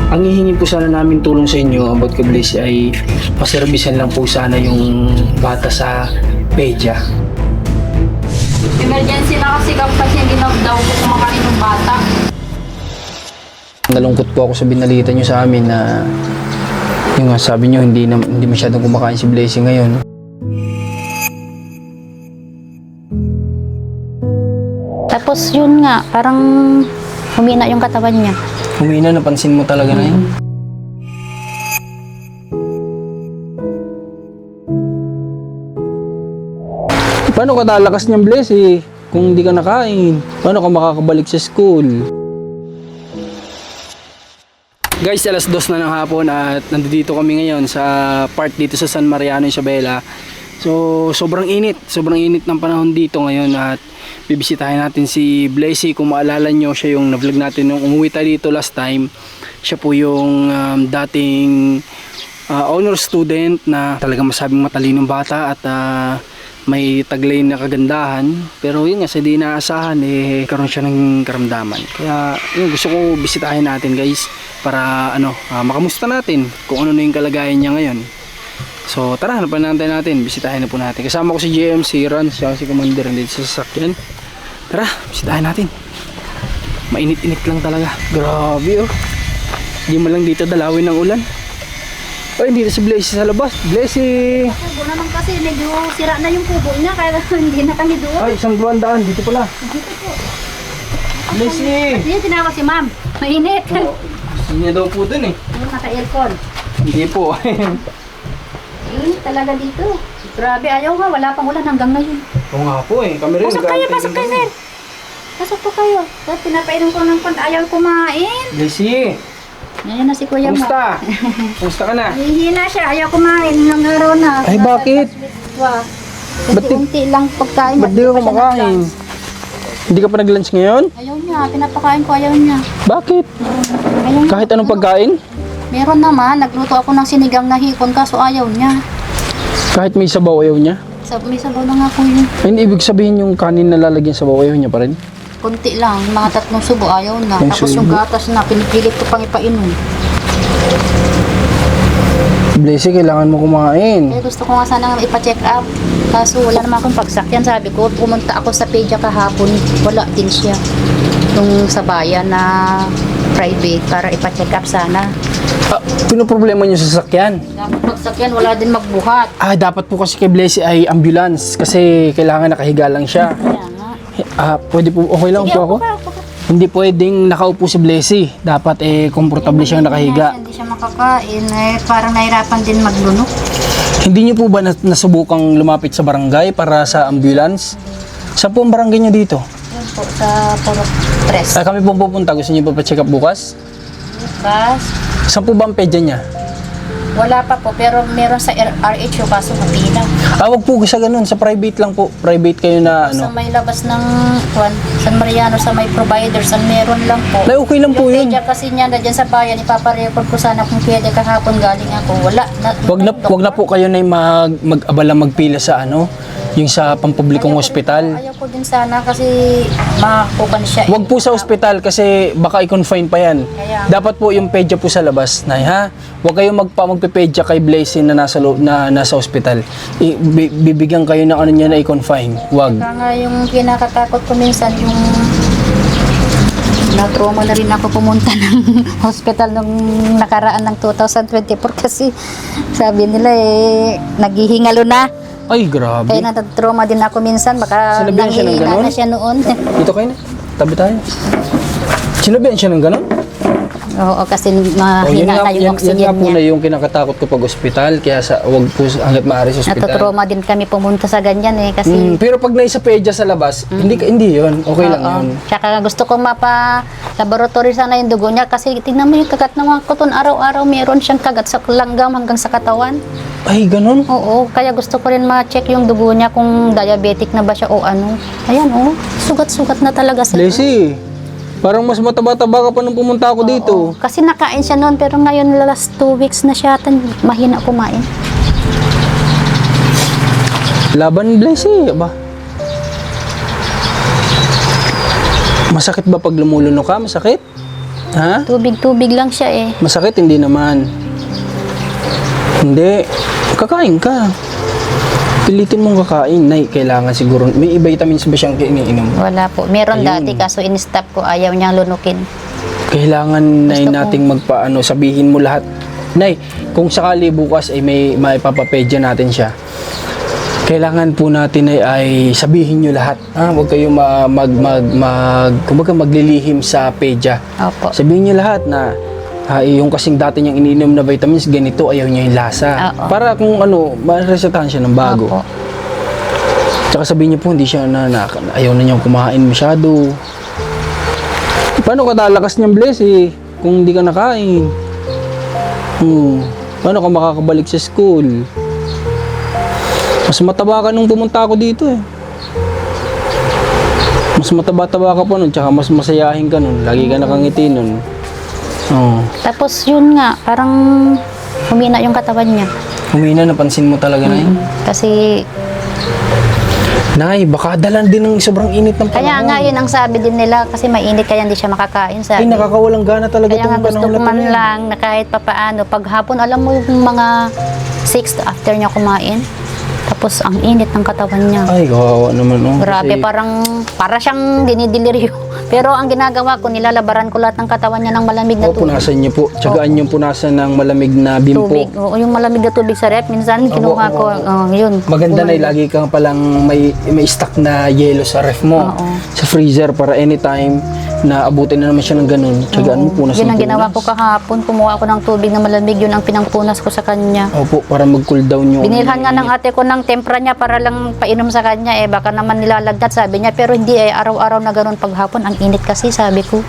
Ang hihingi po sana namin tulong sa inyo about kay Blaze ay paservisan lang po sana yung bata sa pedya. Emergency na kasi kapag hindi na daw po kumakain ng bata. Nalungkot po ako sa binalita nyo sa amin na yung nga sabi nyo hindi masyadong kumakain si Blaze ngayon. Tapos yun nga, parang humina yung katawan niya. Humina, napansin mo talaga na yun. Paano ka lalakas niyang Blaze kung hindi ka nakain? Paano ka makakabalik sa school? Guys, alas 2 na ng hapon at nandito kami ngayon sa part dito sa San Mariano, Isabela. So, sobrang init ng panahon dito ngayon at bibisitahin natin si Blaze. Kung maalala nyo, siya yung na-vlog natin nung umuwi tayo dito last time. Siya po yung dating honor student na talagang masabing matalinong bata at may taglay na kagandahan. Pero yun nga, sa di naasahan, karoon siya ng karamdaman. Kaya yun, gusto ko bisitahin natin guys para makamusta natin kung ano na yung kalagayan niya ngayon. So tara, hanapan natin, bisitahin na po natin. Kasama ko si GM, si Ron, si Commander dito sa sasakyan. Tara, bisitahin natin. Mainit-init lang talaga. Grabe oh. Hindi mo lang dito dalawin ng ulan. Ay, dito si Blaze sa labas. Blaze! Kubo naman kasi, medyo sira na yung kubo niya, kaya hindi na kami doon. Ay, isang daan. Dito pala. Dito po. Blaze! Hindi, tinawag si ma'am. Mainit. Oh, gusto niya daw po dun eh. Yung naka-aircon. Hindi po. Init talaga dito. Grabe, ayaw nga, wala pang ulan hanggang ngayon. Oo nga po eh. Kami rin. Pasok kayo, sir. Pasok po kayo. Tapos pinapainom ko ng ayaw kumain. Blaze! Ngayon na si kuya mo. Kumusta? Kumusta ka na? Hihina siya, ayaw kumain ng araw na. Ay, bakit? Unti-unti lang pagkain. Ba't di ka kumakain? Hindi ka pa nag-lunch ngayon? Ayaw niya, pinapakain ko, ayaw niya. Bakit? Ayaw niya. Kahit anong pagkain? Meron naman, nagluto ako ng sinigang na hipon kaso ayaw niya. Kahit may sabaw ayaw niya? May sabaw na nga po yun. Ay, hindi ibig sabihin yung kanin na lalagyan sa sabaw ayaw niya pa rin? Kunti lang, mga 3 subo ayaw na. Yung Tapos subo? yung gatas na, pinipilit ko pang ipainom. Blaze, kailangan mo kumain. Eh, gusto ko nga sana ipa-check up. Kaso wala naman akong pagsakyan. Sabi ko, pumunta ako sa Pedya kahapon. Wala din siya. Yung sa bayan na private para ipa-check up sana. Pinoproblema niyo sa sasakyan? Dapat pagsakyan, wala din magbuhat. Dapat po kasi kay Blaze ay ambulance kasi kailangan nakahiga lang siya. Kaya nga. Pwede po, okay lang Sige, po ako? Hindi pwedeng nakaupo si Blaze. Dapat komportable siyang nakahiga. Hindi siya makakain. Parang nahirapan din maglunok. Hindi niyo po ba nasubukang lumapit sa barangay para sa ambulance? Saan po ang barangay niyo dito? Yun po, sa Purok 3. Kami po pupunta. Gusto niyo pa check up bukas? Bukas. Saan po ba ang pedya niya? Wala pa po, pero meron sa RHO kaso mapila. Wag po sa ganun. Sa private lang po. Private kayo na Sa may labas ng San Mariano, sa may provider, sa meron lang po. Ay, okay lang po Yung yun. pedya kasi niya na dyan sa bayan, ipaparecord ko sana kung pwede kahapon galing ako. Wala. Wag na po kayo na mag-abala magpila sa yung sa pampublikong ospital. Ayaw ko din sana kasi makakupan siya. Wag po sa ospital kasi baka i-confine pa yan. Kaya- Dapat po yung pedya po sa labas, Nay, ha? Wag kayong magpepedya kay Blaze na nasa ospital. Bibigyan kayo ng niya na i-confine. Wag. Kaya nga yung kinakatakot ko minsan, yung na-trauma na rin ako pumunta ng hospital nung nakaraan ng 2024 kasi sabi nila naghihingalo na. Ay, grabe. Kaya na-trauma din ako minsan, baka Sinabihan siya ng nanghihina ganon? na siya noon. Dito kayo na. Tabi tayo. Sinabihan siya ng gano'n? Oo, kasi Yun mahina na yan yung oxygen nga po niya. na yung kinakatakot ko pag ospital. Kaya wag po hanggat maaari sa ospital. Natutrauma din kami pumunta sa ganyan kasi Pero pag naisa pedya sa labas, hindi yun. Okay lang oo. yun. Tsaka gusto ko mapa-laboratory sana yung dugo niya kasi tingnan mo yung kagat ng mga kuton. Araw-araw meron siyang kagat sa langgam hanggang sa katawan. Ay, ganun? Oo, kaya gusto ko rin ma-check yung dugo niya kung diabetic na ba siya o ano. Ayan, sugat-sugat na talaga siya. Lazy, parang mas mataba-taba ka pa nung pumunta ako dito. Oo, kasi nakain siya noon pero ngayon last 2 weeks na siya mahina kumain. Laban, Lazy, ba? Masakit ba pag lumuluno ka? Masakit? Ha? Tubig-tubig lang siya eh. Masakit? Hindi naman. Hindi. Kakain ka. Pilitin mong kakain. Nay, kailangan siguro. May vitamins ba siyang iniinom? Wala po. Meron Ayun. dati kaso in-stop ko. Ayaw niyang lunukin. Kailangan, Nay, Gusto ko. nating sabihin mo lahat. Nay, kung sakali bukas ay may maipapapedya natin siya. Kailangan po natin ay sabihin nyo lahat. Huwag kayong kumbaga maglilihim sa pedya. Opo. Sabihin nyo lahat na yung kasing dati niyang iniinom na vitamins, ganito, ayaw niya yung lasa. Oo. Para kung maresetahan siya ng bago. Opo. Tsaka sabihin niyo po, hindi siya ayaw na niyang kumain masyado. Paano ka lalakas niyang Blessy kung hindi ka nakain? Paano ka makakabalik sa school? Mas mataba ka nung pumunta ako dito eh. Mas mataba-taba ka pa nun, tsaka mas masayahin ka nun. Lagi ka nakangiti nun. Oo. Tapos yun nga, parang humina yung katawan niya. Humina, napansin mo talaga na yun. Kasi Nay, baka dalan din ng sobrang init ng panahon. kaya nga yun ang sabi din nila kasi mainit kaya hindi siya makakain Ay, sabi. nakakawalang gana talaga Kaya nga itong gusto panahon ko na man to, Nay. lang na kahit papaano, pag hapon, alam mo yung mga 6 after niya kumain, tapos ang init ng katawan niya. Ay, kawawa naman. Oh. Grabe, Kasi- para siyang dinidelirio. Pero ang ginagawa ko, nilalabaran ko lahat ng katawan niya ng malamig na tubig. punasan niyo po. Tsagaan yung punasan ng malamig na bimpo. Tubig. Oo, yung malamig na tubig sa rep. Minsan, kinuha ko. Yun. Maganda na lagi kang palang may stock na yelo sa ref mo. Oo. Sa freezer para anytime na abutin na naman siya ng ganun. Tsagaan mo punas Yun ng ang ginawa ko punas. kahapon. Kumuha ako ng tubig na malamig. Yun ang pinangpunas ko sa kanya. Opo, para mag-cool down yung... Binilhan nga ng ate ko ng tempra niya para lang painom sa kanya eh. Baka naman nilalagdat, sabi niya. Pero hindi eh. Araw-araw na ganun paghapon. Ang init kasi, sabi ko.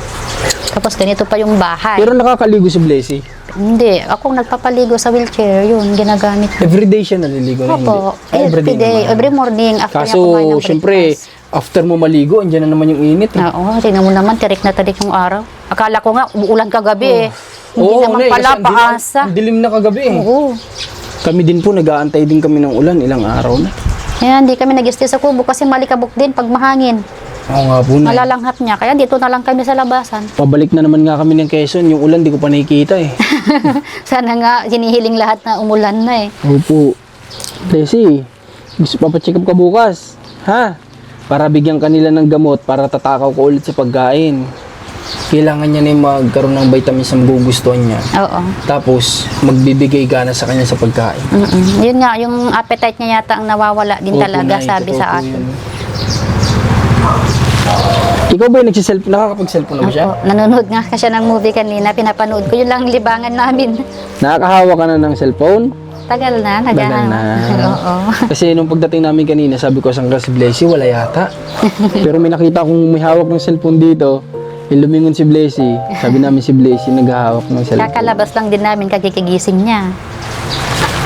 Tapos ganito pa yung bahay. Pero nakakaligo si Blessy. Hindi. Akong nagpapaligo sa wheelchair. Yun, ginagamit ko. Everyday siya naliligo na Opo. hindi. Ay, Every day. naman. Every morning. After niya Kaso, kumain ng syempre, breakfast. after mo maligo, andyan na naman yung init. Eh. Oo, tingnan mo naman, tirik na tirik yung araw. Akala ko nga, umuulan kagabi eh. Hindi Oo, naman Nay, pala, kasi ang paasa. Ang dilim na kagabi eh. Oo. Kami din po, nag-aantay din kami ng ulan ilang araw na. Kaya hindi kami nag-stay sa kubo kasi malikabok din pag mahangin. Oo nga po, Nay. Malalanghap niya. Kaya dito na lang kami sa labasan. Pabalik na naman nga kami ng Quezon. Yung ulan, di ko pa nakikita eh. Sana nga, hinihiling lahat na umulan na eh. Opo. Desi, gusto papacheck up ka bukas. Ha? Para bigyan kanila ng gamot para tatakaw ko ulit sa pagkain. Kailangan niya na yung magkaroon ng vitamins na magugustuhan niya. Oo. Tapos, magbibigay gana sa kanya sa pagkain. Yun nga, yung appetite niya yata ang nawawala din Opo, talaga, Nay, sabi totoo sa po atin. yun. Ikaw ba yung nakakapag-cellphone na ba siya? Oo, nanonood nga kasi ng movie kanina, pinapanood ko. Yun lang ang libangan namin. Nakakahawa ka na ng cellphone? Tagal na, Tagal na. Oo. Kasi nung pagdating namin kanina, sabi ko, saan ka si Blessy? Wala yata. Pero may nakita akong may hawak ng cellphone dito. Lumingon si Blessy. Sabi namin si Blessy naghahawak ng cellphone. Kakalabas lang din namin, kagigising niya.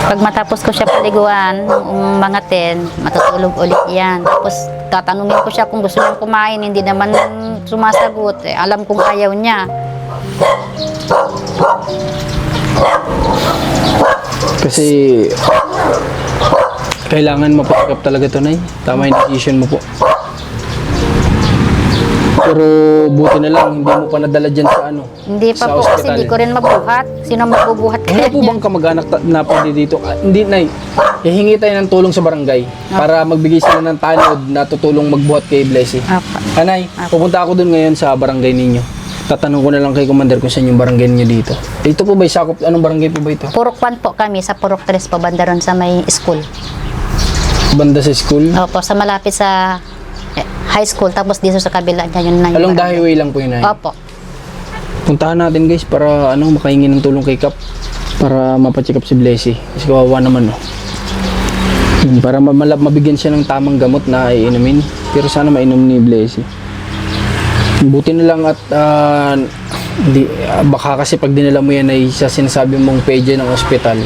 Pag matapos ko siya paliguan, ng mga 10, matutulog ulit yan. Tapos tatanungin ko siya kung gusto niyang kumain, hindi naman sumasagot. Eh, alam kong ayaw niya. Kasi kailangan mapatikap talaga ito, Nay. Tama yung decision mo po. Pero buti na lang, hindi mo pa nadala dyan sa ano. Hindi pa sa po kasi hospital. hindi ko rin mabuhat. Sino magbubuhat Wala kaya po niya? bang kamag-anak na pwede dito? Hindi, Nay. Hihingi tayo ng tulong sa barangay para magbigay sila ng tanod na tutulong magbuhat kay Blessy. Apa. Anay, pupunta ako dun ngayon sa barangay ninyo. Tatanong ko na lang kay Commander kung saan yung barangay ninyo dito. Ito po ba, sakop, anong barangay po ba ito? Purok 1 po kami, sa Purok 3 po, banda ron sa may school. Banda sa school? Opo, sa malapit sa high school, tapos dito sa kabila niya yun na yung Along the barangay. highway lang po yun, Nay. Opo. Puntahan natin guys para makahingi ng tulong kay Kap para mapacheck up si Blessy. Kasi kawawa naman para mabigyan siya ng tamang gamot na iinumin. Pero sana mainom ni Blessy. Buti na lang at baka kasi pag dinala mo yan ay sa sinasabi mong pedya ng ospital,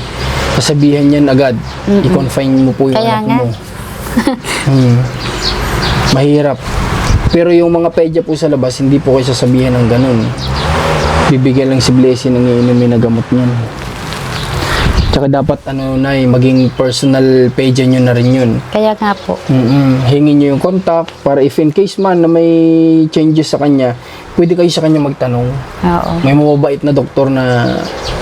sasabihan yan agad. I-confine mo po yung Kaya anak nga. mo. Mahirap. Pero yung mga pedya po sa labas, hindi po kayo sasabihan ng ganun. Bibigyan lang si Blessy ng iinumin na gamot niyan. Tsaka dapat maging personal page nyo na rin yun. Kaya nga po. Hingin nyo yung contact para if in case man na may changes sa kanya, pwede kayo sa kanya magtanong. Oo. May mababait na doktor na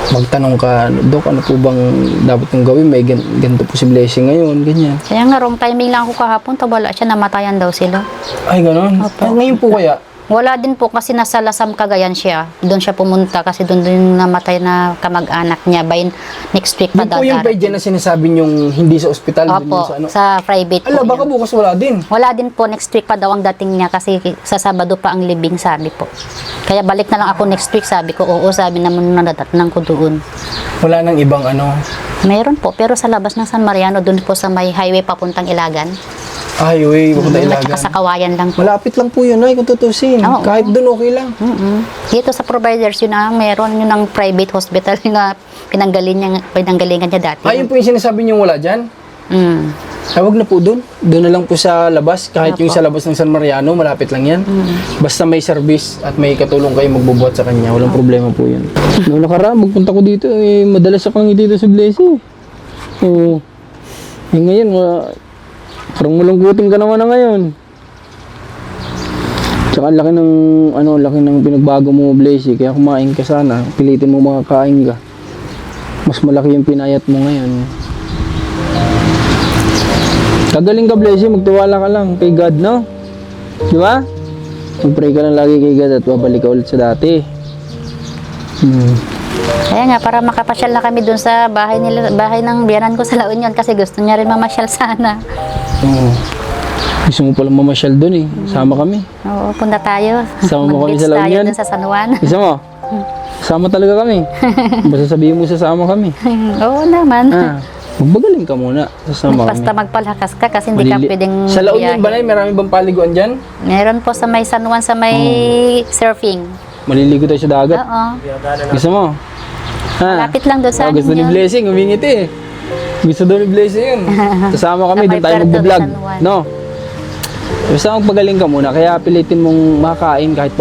magtanong ka, Dok, ano po bang dapat kong gawin? May ganito po si Blessing ngayon, ganyan. Kaya nga, wrong timing lang ako kahapon, wala siya, namatayan daw sila. Ay, gano'n? Opo. Ay, ngayon po kaya? Wala din po kasi nasa Lasam Cagayan siya. Doon siya pumunta kasi doon din namatay na kamag-anak niya. By next week pa Doon po yung page na sinasabi nyong hindi sa ospital, doon Opo, yung sa private Ala, po baka yun. bukas wala din. Wala din po, next week pa daw ang dating niya kasi sa Sabado pa ang libing, sabi po. Kaya balik na lang ako next week, sabi ko. Oo, sabi naman na nadatnan ko doon. Wala nang ibang Mayroon po, pero sa labas ng San Mariano, doon po sa may highway papuntang Ilagan. highway, papunta At Ilagan. saka sa Kawayan lang po. Malapit lang po yun, ay, kung tutusin. Oo. Kahit doon, okay lang. Dito sa providers, yun ang meron yun ang private hospital na pinanggalingan niya dati. Ayun po yung sinasabi niyong wala dyan. Ay, wag na po doon. Doon na lang po sa labas. Kahit yung Opo. sa labas ng San Mariano, malapit lang yan. Basta may service at may katulong kayo magbubuhat sa kanya. Walang problema po yun. Noong nakaraan, magpunta ko dito, madalas ako lang dito sa Blessing. Oo. Ngayon, parang malungkutin ka naman na ngayon. Tsaka laki ng pinagbago mo, Blessing. Kaya kumain ka sana. Pilitin mo makakain ka. Mas malaki yung pinayat mo ngayon. Kagaling ka, Blessing, magtiwala ka lang kay God, no? Di ba? Mag-pray ka lang lagi kay God at babalik ka ulit sa dati. Kaya nga, para makapasyal na kami dun sa bahay ng biyanan ko sa La Union kasi gusto niya rin mamasyal sana. Oo. Gusto mo palang mamasyal doon eh. Sama kami. Oo, punta tayo. Sama mo kami Mag-beach sa La tayo Union? dun sa San Juan. Isa mo? Sama talaga kami. Basta sabihin mo sasama kami. Oo naman. Magbagaling ka muna. Sasama Basta kami. magpalakas ka kasi hindi ka pwedeng Sa La Union biyahe. ba na marami bang paliguan dyan? Meron po sa may San Juan, sa may surfing. Maliligo tayo sa dagat. Oo. Gusto mo? Lapit lang doon sa Gusto ni yun. Blessing, humingit eh. Gusto daw ni Blessing yun. Sasama kami, Sa doon tayo may Puerto magbablog. San Juan. No? Basta magpagaling ka muna, kaya pilitin mong makakain kahit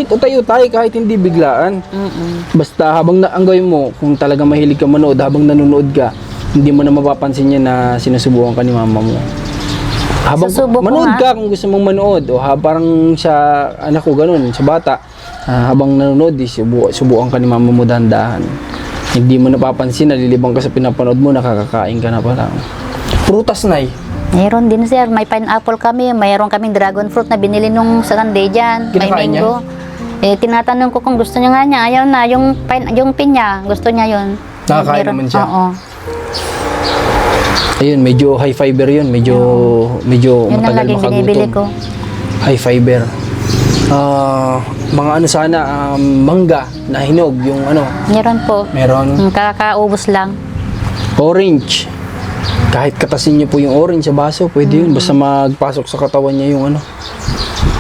utay-utay, kahit hindi biglaan. Basta habang ang gawin mo, kung talaga mahilig ka manood, habang nanonood ka, hindi mo na mapapansin yan na sinusubukan ka ni mama mo. Habang Susubok ko manood nga. ka kung gusto mong manood, o parang sa anak ko ganun, sa bata, habang nanonood, subukan ka ni mama mo dahan-dahan. Hindi mo napapansin, nalilibang ka sa pinapanood mo, nakakakain ka na pala. Prutas, Nay. Meron din sir, may pineapple kami, mayroon kaming dragon fruit na binili nung Sunday dyan, may Kinakain mango. Tinatanong ko kung gusto niya nga niya, ayaw na, yung pinya, gusto niya yun. Nakakain naman siya? Oo. Ayun, medyo high fiber yun, medyo Yun ang matagal laging binibili makagutom. ko. High fiber. Mga sana, mangga na hinog, yung Meron po. meron. Kakaubos lang. Orange. Kahit katasin niyo po yung orange sa baso, pwede yun. Basta magpasok sa katawan niya yung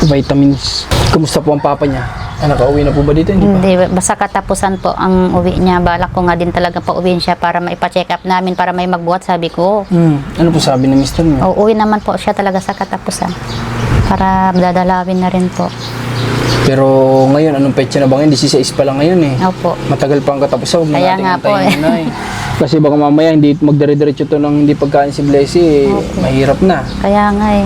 vitamins. Kumusta po ang papa niya? Nakauwi na po ba dito? Hindi pa? Hindi, basta katapusan po ang uwi niya. Balak ko nga din talaga pauwiin siya para maipa-check up namin, para may magbuhat, sabi ko. Ano po sabi ng mister niyo? Uuwi naman po siya talaga sa katapusan. Para dadalawin na rin po. Pero ngayon, anong petsa na ba ngayon? 16 pa lang ngayon eh. Opo. Matagal pa ang katapusan. Huwag na Kaya natin nga po antayin na eh. Kasi baka mamaya hindi magdire-diretso to ng hindi pagkain si Blessy, mahirap na. Kaya nga eh.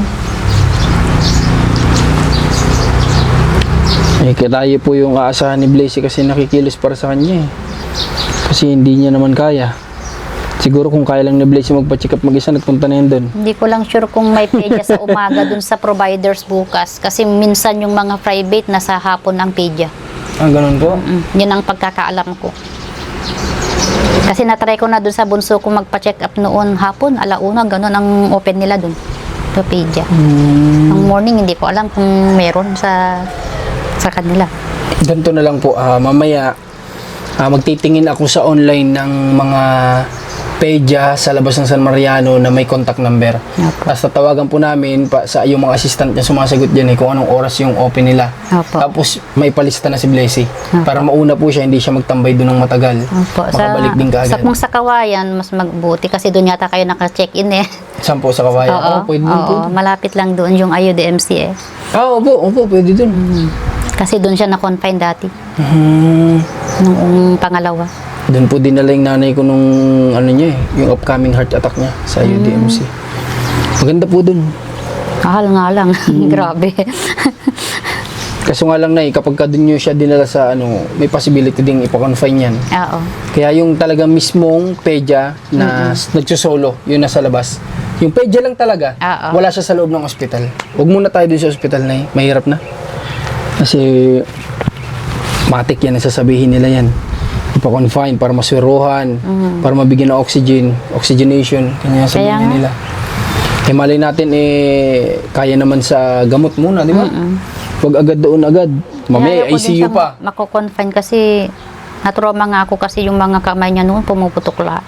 Kaya tayo po yung aasahan ni Blessy kasi nakikilos para sa kanya eh. Kasi hindi niya naman kaya. Siguro kung kaya lang ni Blessy magpa-check up mag-isa, nagpunta na yun doon. Hindi ko lang sure kung may pedya sa umaga dun sa providers bukas. Kasi minsan yung mga private nasa hapon ang pedya. Ganun po? Yun ang pagkakaalam ko. Kasi natry ko na dun sa bunso ko magpa-check up noon hapon, alauna, ganun ang open nila dun. Sa pedya. Ang morning, hindi ko alam kung meron sa kanila. Ganito na lang po, mamaya magtitingin ako sa online ng mga pedya sa labas ng San Mariano na may contact number. Opo. Tapos tatawagan po namin sa yung mga assistant niya sumasagot dyan kung anong oras yung open nila. Opo. Tapos may palista na si Blessy. Para mauna po siya, hindi siya magtambay doon ng matagal. Opo. Makabalik din kaagad. Kung sa Kawayan, mas magbuti kasi doon yata kayo naka-check-in eh. Saan po sa Kawayan? Oo, Pwede din po. malapit lang doon yung IUDMC eh. Opo, pwede doon. Kasi doon siya na-confine dati, Hmm. nung pangalawa. Doon po dinala yung nanay ko nung ano niya yung upcoming heart attack niya sa UDMC. Maganda po doon. Mahal nga lang. Grabe. Kaso nga lang na kapag ka doon nyo siya dinala sa ano, may possibility ding ipa-confine yan. Oo. Kaya yung talagang mismong pedya na nagsusolo, yun nasa labas. Yung pedya lang talaga, Oo. wala siya sa loob ng ospital. Huwag muna tayo doon sa ospital na mahirap na. Kasi matik yan, nasasabihin nila yan. Ipa-confine para maswiruhan, para mabigyan ng oxygenation, kanya sabihin nga. nila. Eh malay natin kaya naman sa gamot muna, di ba? Huwag agad doon agad. Mamaya Kaya ayoko din ICU siyang pa. Mako-confine kasi na-trauma nga ako kasi yung mga kamay niya noon pumuputok lahat.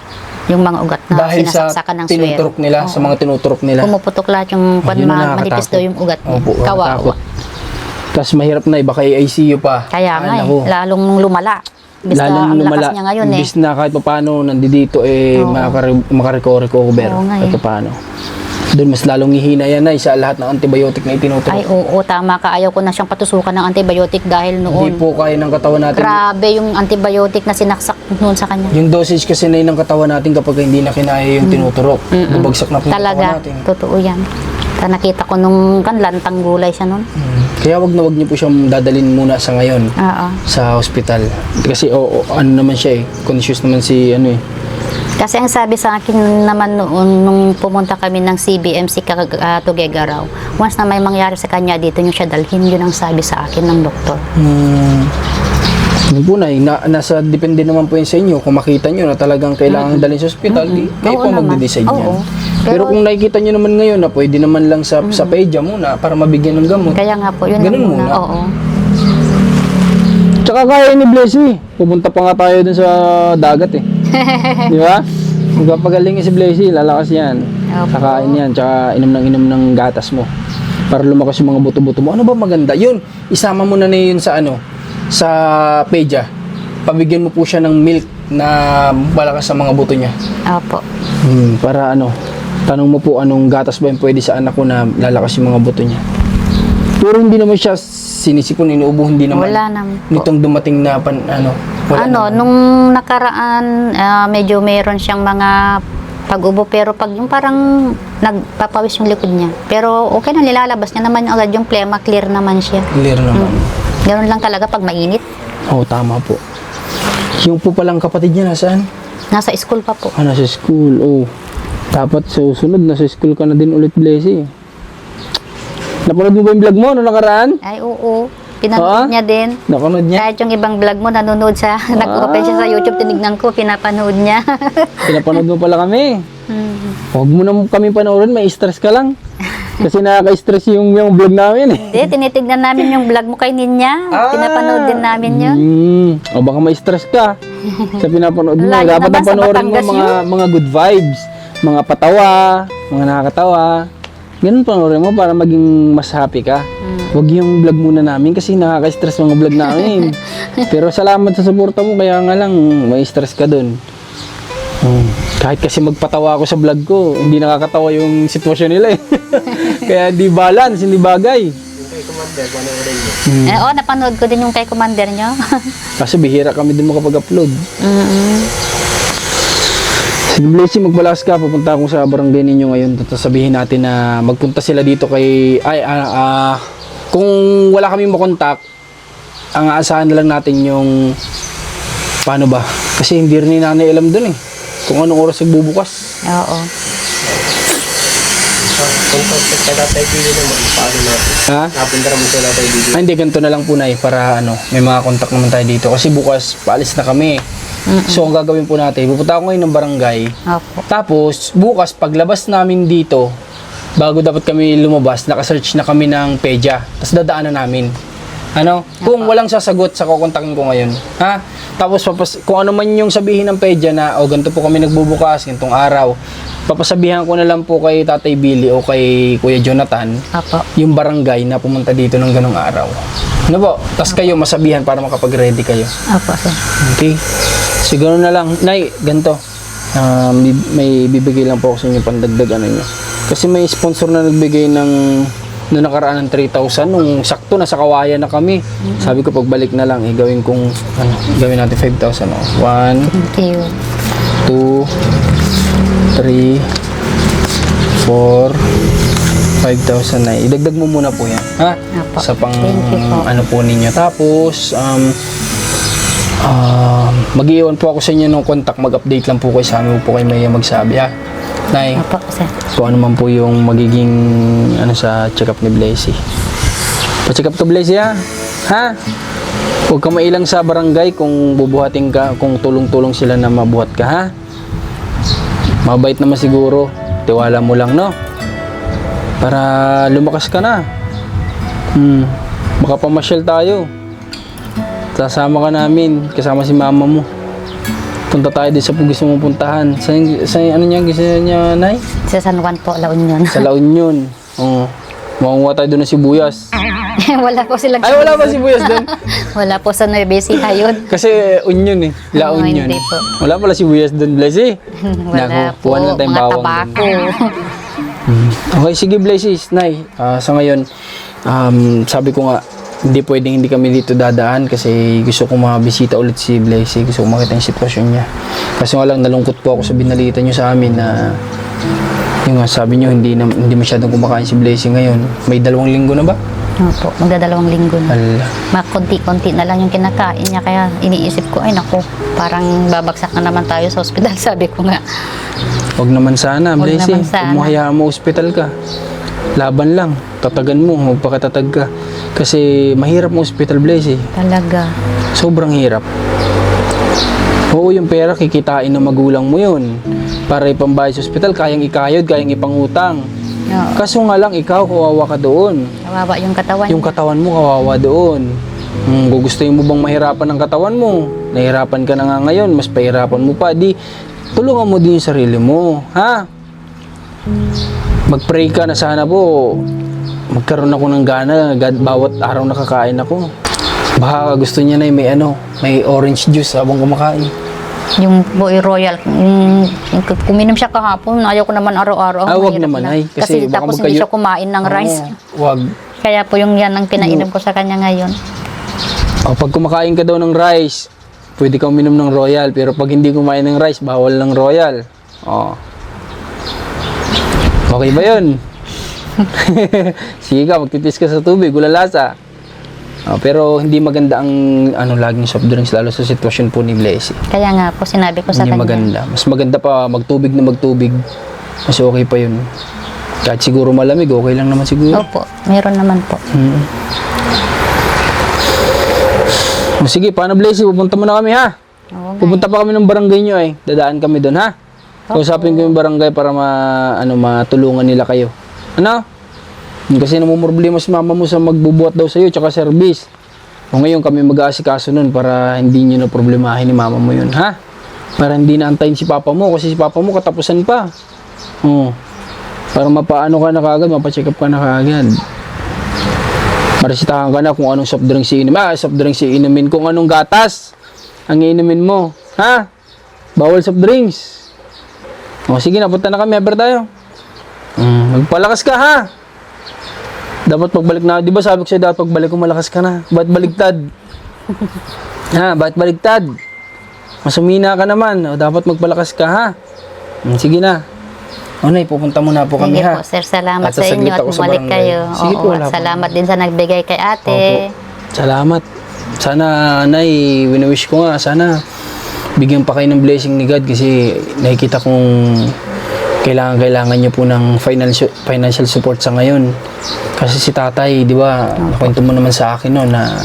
Yung mga ugat na Dahil sa sinasaksakan ng swero. tinuturok nila, sa mga tinuturok nila. Pumuputok lahat yung Yun ang nakakatakot. manipis daw yung ugat niya. Opo, Kawawa. nakakatakot. Tapos mahirap na, baka i-ICU pa. Kaya nga naku. lalong lumala. Basta Lalong ang lumala. lakas niya ngayon Imbis na kahit paano nandito Oo. makarecover Oo nga kahit paano. Doon mas lalong hihina yan na sa lahat ng antibiotic na itinuturok. Ay, oo, tama ka. Ayaw ko na siyang patusukan ng antibiotic dahil Hindi noon. po kaya ng katawan natin. Grabe yung antibiotic na sinaksak noon sa kanya. Yung dosage kasi na yun ng katawan natin kapag hindi na kinaya yung tinuturok. Bubagsak na po yung katawan Talaga, natin. totoo yan. Nakita ko nung lantang gulay siya noon. Kaya wag niyo po siyang dadalhin muna sa ngayon Oo. sa hospital. Kasi ano naman siya conscious naman si ano eh. Kasi ang sabi sa akin naman noon, nung pumunta kami ng CBMC Tuguegarao, once na may mangyari sa kanya dito nyo siya dalhin, yun ang sabi sa akin ng doktor. Yun po nasa depende naman po yun sa inyo. Kung makita nyo na talagang kailangan dalhin sa hospital, di, kayo Oo po naman. magde-decide yan. Oo. Pero kung nakikita nyo naman ngayon na pwede naman lang sa pedya muna para mabigyan ng gamot. Kaya nga po, yun Ganun ang muna. muna. Oo. Tsaka kaya ni Blessy. Pupunta pa nga tayo dun sa dagat eh. Di ba? Magpapagaling si Blessy, lalakas yan. Opo. Kakain yan, tsaka inom ng gatas mo. Para lumakas yung mga buto-buto mo. Ano ba maganda? Yun, isama mo na yun sa sa pedya. Pabigyan mo po siya ng milk na malakas sa mga buto niya. Opo. Para tanong mo po anong gatas ba yung pwede sa anak ko na lalakas yung mga buto niya. Pero hindi naman siya sinisipon, inuubo, hindi naman. Wala naman po. Nitong dumating na wala naman. Nung nakaraan, medyo meron siyang mga pag-ubo, pero pag yung parang nagpapawis yung likod niya. Pero okay na, nilalabas niya naman agad yung plema, clear naman siya. Clear naman. Ganun lang talaga pag mainit. Oo, tama po. Yung po palang kapatid niya nasaan? Nasa school pa po. Nasa school. Oh. Dapat susunod, nasa school ka na din ulit, Blessy. Napanood mo ba yung vlog mo noong nakaraan? Ay, oo. Pinanood niya din. Napanood niya? Kahit yung ibang vlog mo, nanonood sa, nag-open siya sa YouTube, tinignan ko, pinapanood niya. Pinapanood mo pala kami. Huwag mo na kami panoorin, may stress ka lang. Kasi nakaka-stress yung vlog namin eh. Hindi, tinitignan namin yung vlog mo kay Ninya. Pinapanood din namin yun. O baka may stress ka sa pinapanood mo. Lalo Dapat naman ang sa panoorin mo Batangas mga good vibes, mga patawa, mga nakakatawa. Ganun panoorin mo para maging mas happy ka. Huwag yung vlog muna namin kasi nakaka-stress mga vlog namin. Pero salamat sa suporta mo, kaya nga lang may stress ka dun. Kahit kasi magpatawa ako sa vlog ko, hindi nakakatawa yung sitwasyon nila eh. Kaya hindi balance, hindi bagay. Oo, napanood ko din yung kay Commander nyo. Kasi bihira kami din makapag-upload. Sige Blessy, magbalas ka. Pupunta ako sa barangay ninyo ngayon. Tapos sabihin natin na magpunta sila dito kay... kung wala kami makontak, ang aasahan na lang natin yung... Paano ba? Kasi hindi rin ni nanay alam dun eh. Kung anong oras nagbubukas. Oo. Contact ka Tatay Billy naman, paano natin? Ha? Napunta naman sa Tatay Billy. Hindi, ganito na lang po na para may mga contact naman tayo dito. Kasi bukas, paalis na kami. So, ang gagawin po natin, pupunta ako ngayon ng barangay. Opo. Tapos, bukas, paglabas namin dito, bago dapat kami lumabas, nakasearch na kami ng pedya. Tapos dadaanan namin. Kung walang sasagot sa kukontakin ko ngayon. Ha? Tapos, kung ano man yung sabihin ng pedya na, ganito po kami nagbubukas, ganitong araw, papasabihan ko na lang po kay Tatay Billy o kay Kuya Jonathan, Opo. yung barangay na pumunta dito ng ganong araw. Ano po? Tapos kayo masabihan para makapag-ready kayo. Opo, sir. Okay? Siguro na lang. Nay, ganito. May bibigay lang po ako sa inyo pandagdag nyo. Kasi may sponsor na nagbigay ng Noong nakaraan ng 3,000, nung sakto nasa Kawayan na kami. Sabi ko pagbalik na lang, gawin kong, gawin natin 5,000. 1, Thank you. 2, 3, 4, 5,000 na. Idagdag mo muna po yan. Ha? Apo. Sa pang Thank you po. ano po ninyo. Tapos, mag-iwan po ako sa inyo ng contact. Mag-update lang po kayo sa amin. Huwag po kayo may magsabi ha. Nay, Apo, sir. kung ano man po yung magiging ano sa check-up ni Blazy. Pa-check up ka Blazy ha? Ha? Huwag ka mailang sa barangay kung bubuhatin ka, kung tulong-tulong sila na mabuhat ka ha? Mabait naman siguro. Tiwala mo lang no? Para lumakas ka na. Baka pamasyal tayo. Sasama ka namin, kasama si mama mo. Punta tayo din sa gusto mong puntahan. Sa ano niya, gusto niya, Nay? Sa San Juan po, La Union. Sa La Union. Oo. Makunguha tayo doon ng sibuyas. Wala po silang... Ay, wala ba sibuyas doon? Wala po sa Nueva Ecija yun. Kasi onion eh. La Oo, Union. hindi po. Wala pala sibuyas doon, Blazy. Wala po. Kuha na tayong Mga bawang tabako. Okay, sige Blazy, Nay. Sa ngayon, sabi ko nga, hindi pwedeng hindi kami dito dadaan kasi gusto kong mabisita ulit si Blazy. Gusto kong makita yung sitwasyon niya. Kasi nga lang, nalungkot po ako sa binalita niyo sa amin na yung nga, sabi niyo hindi masyadong kumakain si Blazy ngayon. May 2 linggo na ba? Opo, magdadalawang linggo na. Ala. Makunti-kunti na lang yung kinakain niya. Kaya iniisip ko, ay naku, parang babagsak na naman tayo sa ospital. Sabi ko nga. Huwag naman sana, Huwag Blazy. naman sana. Kung hayaan mo ospital ka, laban lang. Tatagan mo, magpakatatag ka. Kasi mahirap mo ospital, Blazy. Talaga. Sobrang hirap. Oo, yung pera kikitain ng magulang mo yun. Para ipambayad sa ospital, kayang ikayod, kayang ipangutang. Oo. Kaso nga lang, ikaw, kawawa ka doon. Kawawa yung katawan Yung niya. katawan mo, kawawa doon. Gugustuhin mo bang mahirapan ng katawan mo? Nahirapan ka na nga ngayon, mas pahirapan mo pa. Di, tulungan mo din yung sarili mo. Ha? Mag-pray ka na sana po. Magkaroon ako ng gana, bawat araw nakakain ako. Baka gusto niya na may orange juice habang kumakain. Yung Boy Royal, kuminom siya kahapon, ayaw ko naman araw-araw. Wag Mahirap naman na. ay. Kasi baka tapos hindi siya kumain ng rice. Wag. Kaya po yung yan ang pinainom ko sa kanya ngayon. Pag kumakain ka daw ng rice, pwede kang uminom ng Royal. Pero pag hindi kumain ng rice, bawal ng Royal. Okay ba yun? Sige ka, magtitis ka sa tubig, gulalasa. Pero hindi maganda ang laging soft drinks lalo sa sitwasyon po ni Blazy. Kaya nga po sinabi ko sa Hindi kanya. maganda. Mas maganda pa magtubig na magtubig. Mas okay pa yun. Kahit siguro malamig, okay lang naman siguro. Opo, meron naman po. Sige, paano Blazy? Pupunta mo na kami ha? Oo nga. Pupunta pa kami ng barangay nyo eh. Dadaan kami doon ha? Kausapin ko yung barangay para matulungan nila kayo. Ano? Kasi namumroblema si mama mo sa magbubuhat daw sa'yo tsaka service. O ngayon kami mag-aasikaso nun para hindi nyo na problemahin ni mama mo yun, ha? Para hindi na antayin si papa mo kasi si papa mo katapusan pa. Para mapaano ka na kagad, mapacheck up ka na kagad. Maresitahan ka na kung anong soft drinks iinumin. Soft drinks iinumin. Kung anong gatas ang iinumin mo, ha? Bawal soft drinks. Sige na, punta na kami. Haber tayo. Magpalakas ka, ha? Dapat pagbalik na, di ba sabi ko sa'yo, dapat pagbalik ko malakas ka na. Ba't baligtad? Ba't baligtad? Masumina ka naman. Dapat magpalakas ka, ha? Sige na. Nay, pupunta muna po kami, Sige ha? po, sir. Salamat At sa sasaglit inyo at ako sa bumalik barangay. kayo. Sige po, wala At po. salamat din sa nagbigay kay ate. Opo. Salamat. Sana, Nay, wini-wish ko nga, sana bigyan pa kayo ng blessing ni God kasi nakikita kong kailangan niyo po ng financial support sa ngayon. Kasi si tatay, di ba, nakwento mo naman sa akin na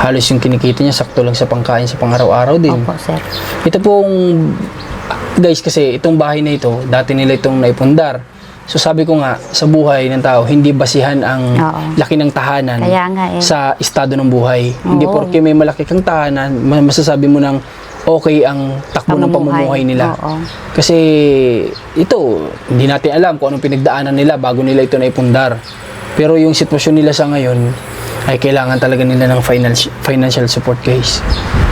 halos yung kinikita niya sakto lang sa pangkain sa pang-araw-araw din. Opo, sir. Ito pong, guys, kasi itong bahay na ito, dati nila itong naipundar. So sabi ko nga, sa buhay ng tao, hindi basihan ang Oo. laki ng tahanan Kaya nga eh. sa estado ng buhay. Hindi Oo. porke may malaki kang tahanan, masasabi mo ng okay ang takbo ng pamumuhay nila. Oo. Kasi ito, hindi natin alam kung anong pinagdaanan nila bago nila ito naipundar. Pero yung sitwasyon nila sa ngayon ay kailangan talaga nila ng financial support, guys.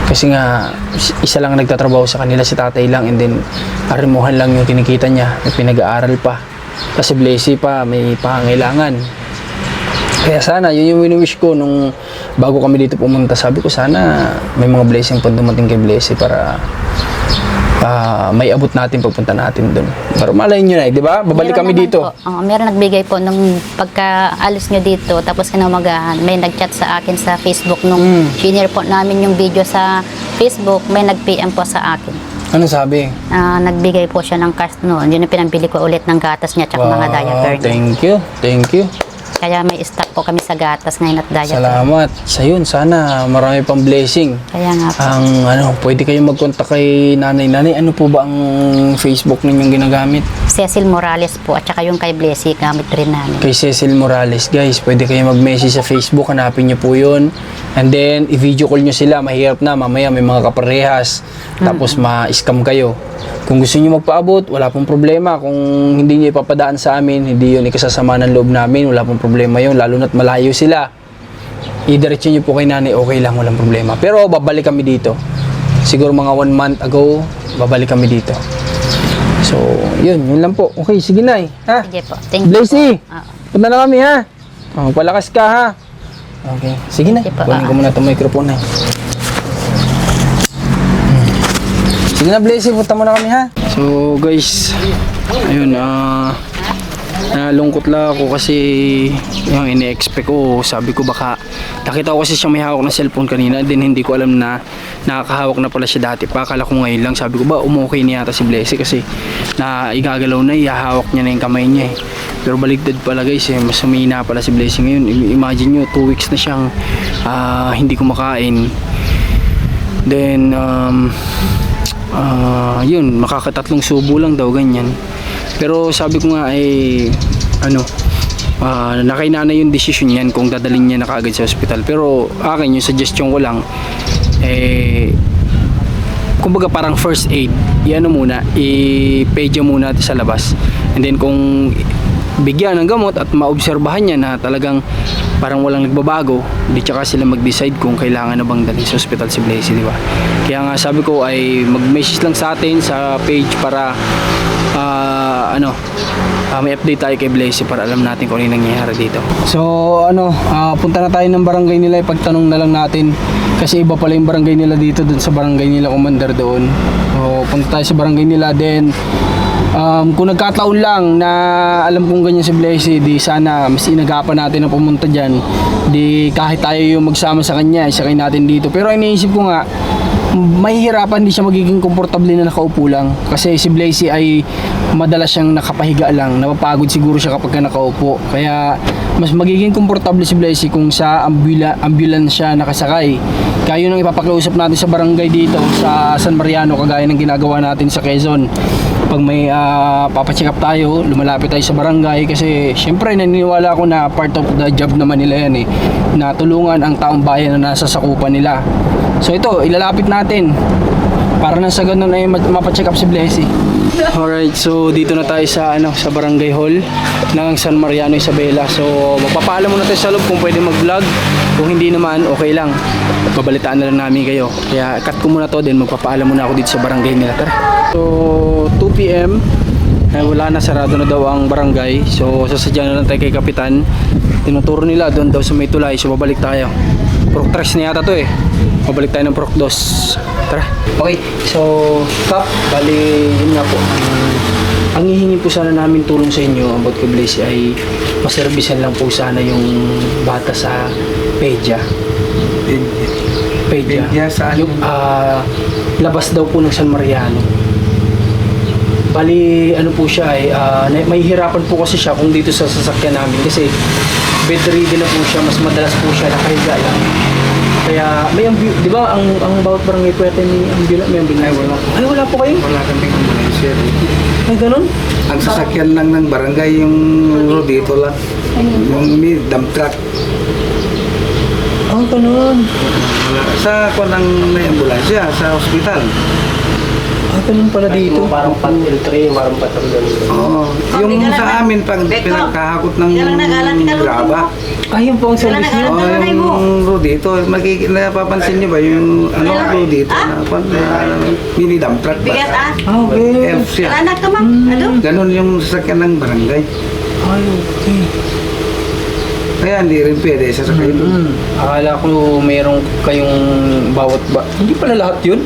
Kasi nga, isa lang nagtatrabaho sa kanila, si tatay lang, and then arimuhan lang yung kinikita niya, may pinag-aaral pa. Kasi Blazy pa, may pangangailangan. Kaya sana, yun yung wini-wish ko nung bago kami dito pumunta. Sabi ko sana may mga blessing pa dumating kay Blessy para may abot natin pagpunta natin doon. Pero malay nyo na di ba? Babalik Meron kami naman dito. Po, meron nagbigay po nung pagka-alis nyo dito, tapos kinamagahan, may nag-chat sa akin sa Facebook nung senior po namin yung video sa Facebook, may nag-PM po sa akin. Ano sabi? Nagbigay po siya ng cash noon. Yun yung pinambili ko ulit ng gatas niya tsaka mga diaper niya. Thank you. Thank you. Kaya may stock po kami sa gatas ngayon at diaper. Salamat. Sa yun, sana marami pang blessing. Kaya nga po. Pwede kayong mag-contact kay nanay. Nanay, ano po ba ang Facebook ninyong ginagamit? Cecil Morales po at saka yung kay Blessy gamit rin namin. Kay Cecil Morales, guys. Pwede kayong mag-message sa Facebook. Hanapin nyo po yun. And then, i-video call nyo sila. Mahirap na. Mamaya may mga kaparehas. Tapos ma-scam kayo. Kung gusto niyo magpaabot, wala pong problema. Kung hindi niyo ipapadaan sa amin, hindi yun ikasasama ng loob namin, wala pong problema yun. Lalo na't malayo sila. I-diretso niyo po kay nanay, okay lang, walang problema. Pero babalik kami dito. Siguro mga 1 month ago, babalik kami dito. So, yun lang po. Okay, sige na ha? Sige po. Thank you. Blessy, Ah. punta na kami ha. Palakas ka ha. Okay, sige na. Sige po, Kunin ko muna itong microphone Sige na, Blessy, punta muna kami ha. So guys, ayun, nalungkot lang ako kasi yung ini-expect ko, sabi ko baka nakita ko kasi siya may hawak na cellphone kanina, din hindi ko alam na nakakahawak na pala siya dati pa. Akala ko ngayon lang, sabi ko ba umukay niya yata si Blessy kasi na igagalaw na, ihahawak niya na yung kamay niya Pero baligtad pala guys, mas humina pala si Blessy ngayon. Imagine nyo, 2 weeks na siyang hindi kumakain. Then yun, makakatatlong subo lang daw, ganyan. Pero sabi ko nga nakainana yung decision yan kung dadalhin niya na kaagad sa hospital. Pero akin yung suggestion ko lang, kumbaga parang first aid, i-pedya muna sa labas. And then kung bigyan ng gamot at maobserbahan niya na talagang parang walang nagbabago, di tsaka sila mag-decide kung kailangan na bang dalhin sa hospital si Blessy, di ba? Kaya nga sabi ko ay mag-message lang sa atin sa page para may update tayo kay Blessy para alam natin kung ano yung nangyayari dito. So punta na tayo ng barangay nila, ipagtanong na lang natin kasi iba pala yung barangay nila dito dun sa barangay nila Commander doon. So punta tayo sa barangay nila, then kung nagkataon lang na alam kong ganyan si Blessy, di sana mas inagapan natin na pumunta dyan. Di kahit tayo yung magsama sa kanya, isakay natin dito. Pero iniisip ko nga, mahihirapan, di siya magiging komportable na nakaupo lang. Kasi si Blessy ay madalas siyang nakapahiga lang. Napapagod siguro siya kapag nakaupo. Kaya mas magiging komportable si Blessy kung sa ambulance siya nakasakay. Kaya yun ang ipapakiusap natin sa barangay dito sa San Mariano, kagaya ng ginagawa natin sa Quezon. Pag may papacheck up tayo, lumalapit tayo sa barangay kasi syempre naniniwala ako na part of the job naman nila yan na tulungan ang taong bayan na nasa sakupan nila. So ito, ilalapit natin para na sa ganun ay mapacheck up si Blessy. Alright, so dito na tayo sa sa barangay hall ng San Mariano, Isabela. So magpapaalam muna tayo sa loob kung pwede mag-vlog. Kung hindi naman, okay lang. Babalitaan na lang namin kayo. Kaya cut ko muna to, then magpapaalam muna ako dito sa barangay nila. Tara. So 2 PM, wala na, sarado na daw ang barangay. So sasadya na lang tayo kay Kapitan. Tinuturo nila doon daw sa may tulay. So babalik tayo. Prok 3 na yata to Babalik tayo ng Prok 2. Tara. Okay, so Kap, bali yun nga po. Ang hihingi po sana namin tulong sa inyo about kay Blessy ay maservisan lang po sana yung bata sa Pedya. Pedya saan? Yung labas daw po ng San Mariano. Bali po siya may hirapan po kasi siya kung dito sa sasakyan namin kasi bedridden na po siya, mas madalas po siya nakahiga lang. Kaya may di ba ang bawat barangay po may ambulance? Ay, wala po kayo? Wala kaming ambulansya. Ay, ganun? Ang sasakyan lang ng barangay yung rodito lang. Yung may dump truck. Ah, ganun. Sa ng may ambulansya, sa ospital. Ah, ganun pala dito. Parang patrol 3, parang patrol Oo. Yung sa amin, pag pinagkahakot ng graba. Ay, yun po ang service niya. Yung rodito, napapansin niyo ba yung rodito? Mini dump truck ba? Ah, okay. Elf siya. Anak ka ma'am? Ano? Ganon yung sasakyan ng barangay. Ay, okay. Kaya hindi rin pwede sasakay doon. Akala ko mayroong kayong hindi pala lahat yun.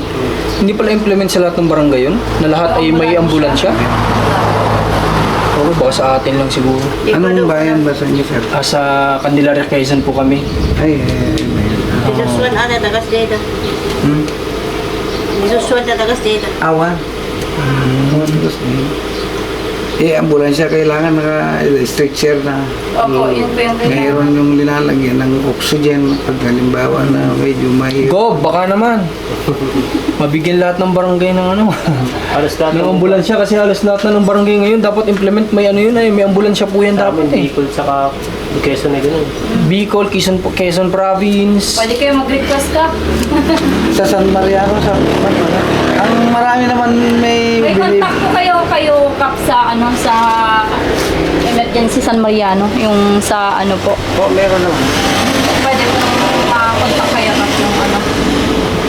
Hindi pala implement sa lahat ng barangay yun. Na lahat ay may ambulansya. Oo, baka sa atin lang siguro. Anong bayan ba sa inyo, sir? Sa Candelaria, Quezon po kami. Ay, Joshua na tagas dito. Joshua na tagas dito. awan. Ambulansya kailangan naka-stretcher na. Opo, yun po yung Mayroon yung linalagyan ng oxygen pag halimbawa na medyo mahirap. Go, baka naman. Mabigyan lahat ng barangay ng Alas lahat ng ambulansya kasi halos lahat na ng barangay ngayon dapat implement may may ambulansya po yan dapat eh. Bicol saka Quezon na gano'n. Bicol, Quezon Province. Pwede kayo mag-request ka. Sa San Mariano, ang marami naman may May believe. contact po kayo Kap sa sa emergency San Mariano, yung sa po. Meron naman. Pwede po ma-contact kayo Kap yung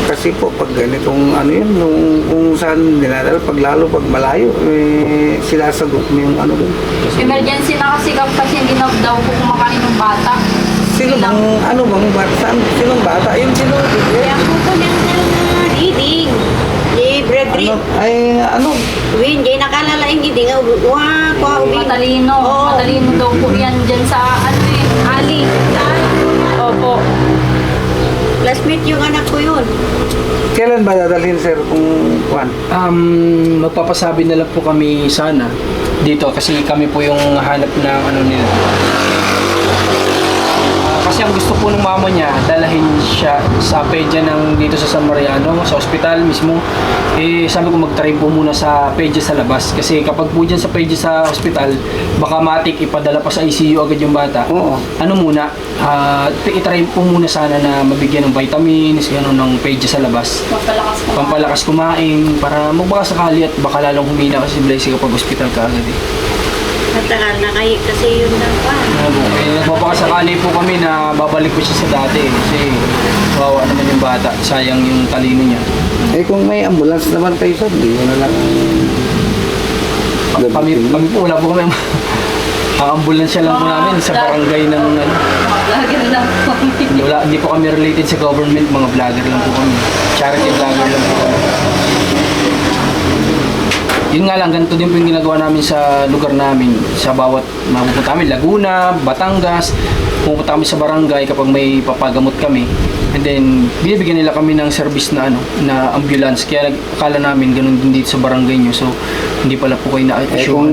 Kasi po, pag ganitong yun, kung saan dinadala, pag malayo, sinasagot mo yung doon. emergency na kasi Kap kasi hindi na daw po kumakain ng bata. Sino bang, bang bata? Sinong bata? Yung Kaya po po niya na reading. Di Bradley. Win, di nakalalaing hindi nga. Wah, kwa ubi. Matalino. Oo. Matalino daw po yan dyan sa Ali. Opo. Classmate yung anak ko yun. Kailan ba dadalhin, sir, kung kuwan? Magpapasabi na lang po kami sana dito kasi kami po yung hanap ng nila. Kasi ang gusto po ng mama niya, dalahin siya sa pedya ng dito sa San Mariano, sa ospital mismo. Sabi ko mag-try po muna sa pedya sa labas. Kasi kapag po dyan sa pedya sa ospital, baka matik ipadala pa sa ICU agad yung bata. Oo. I-try po muna sana na mabigyan ng vitamins, ng pedya sa labas. Pampalakas kumain, para magbaka sakali at baka lalong humina kasi blessing kapag ospital ka agad eh. Natagal na kayo kasi yun na pa. Nagpapakasakali po kami na babalik ko siya sa dati kasi kawawa naman yung bata, sayang yung talino niya. Kung may ambulance naman kayo, sir, di mo na lang. Kami po, wala po kami. Ang ambulansya lang po namin sa barangay ng Vlogger lang po. hindi po kami related sa government, mga vlogger lang po kami. Charity vlogger lang po kami. Yun nga lang, ganito din po yung ginagawa namin sa lugar namin. Sa bawat mapupunta kami, Laguna, Batangas, pupunta kami sa barangay kapag may papagamot kami. And then, binibigyan nila kami ng service na na ambulance. Kaya akala namin ganun din dito sa barangay nyo. So, hindi pala po kayo na-assure. Kung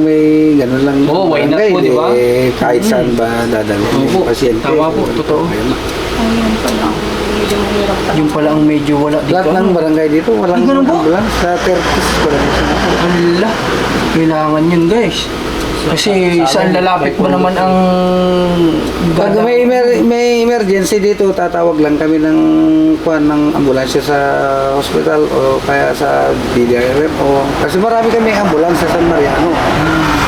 may gano'n lang. Oo, why not po, di ba? Kahit saan ba dadalhin Opo, yung pasyente. tama po, totoo. Ayun pala. Medyo mahirap pa. Yung pala ang medyo wala dito. Lahat ng barangay dito, walang ganun ba? ambulance. Sa 30s, walang Ala, kailangan yun guys. Kasi saan lalapit mo naman ang Pag may emergency dito, tatawag lang kami ng ambulansya sa hospital o kaya sa DDRF kasi marami kami ambulans sa San Mariano.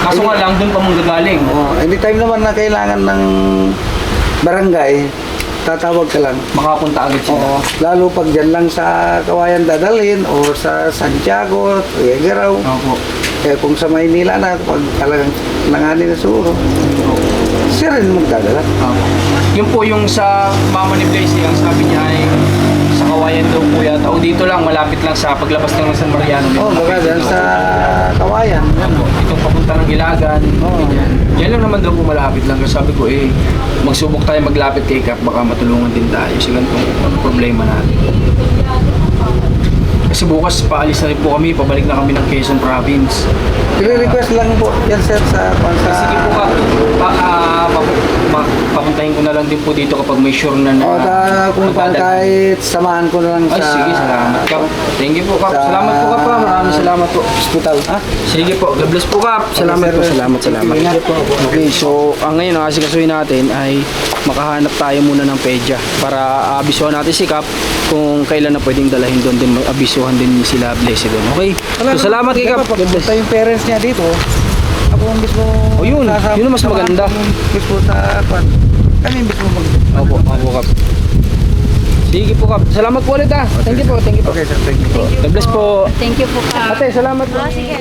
Kaso nga lang, doon pa mong gagaling. Anytime naman na kailangan ng barangay, tatawag ka lang. Makapunta agad sila. Oo. Lalo pag dyan lang sa Kawayan dadalhin o sa Santiago, Tuguegarao. Opo. Kung sa Maynila na, pag talagang nanganin na siguro, siya rin magdadala. Opo. Yun po yung sa mama ni Blaise, ang sabi niya ay sa Kawayan daw po yata. O dito lang, malapit lang sa paglabas ng San Mariano. Baka dyan sa Kawayan. Opo. Itong papunta ng Ilagan. Ganyan. Yan lang naman daw po malapit lang. Kasi sabi ko magsubok tayo maglapit kay Kap, baka matulungan din tayo sa ganitong problema natin. Kasi bukas paalis na rin po kami, pabalik na kami ng Quezon Province. I-request lang po yan, sir, sa Sige po Kap, papuntahin ko na lang din po dito kapag may sure na kung kahit samahan ko na lang Ay, sa sige, salamat Kap. Thank you po Kap. Salamat po Kap. Maraming salamat po. hospital. Sige po, God bless po Kap. Salamat po, salamat. Ingat po. Okay, so ngayon ang asikasuhin natin ay makahanap tayo muna ng pedya para abisuhan natin si Kap kung kailan na pwedeng dalahin doon din, abisuhan din sila Blessed doon. Okay? So salamat kay Kap. God bless. Punta yung parents niya dito. Ako ang mismo. Oh, yun ang mas maganda. Mismo sa kami mismo Opo, Kap. Sige po Kap. Salamat po ulit ah. Thank you po, thank you po. Okay, sir. Thank you po. God bless po. Thank you po Kap. Ate, salamat po. Sige.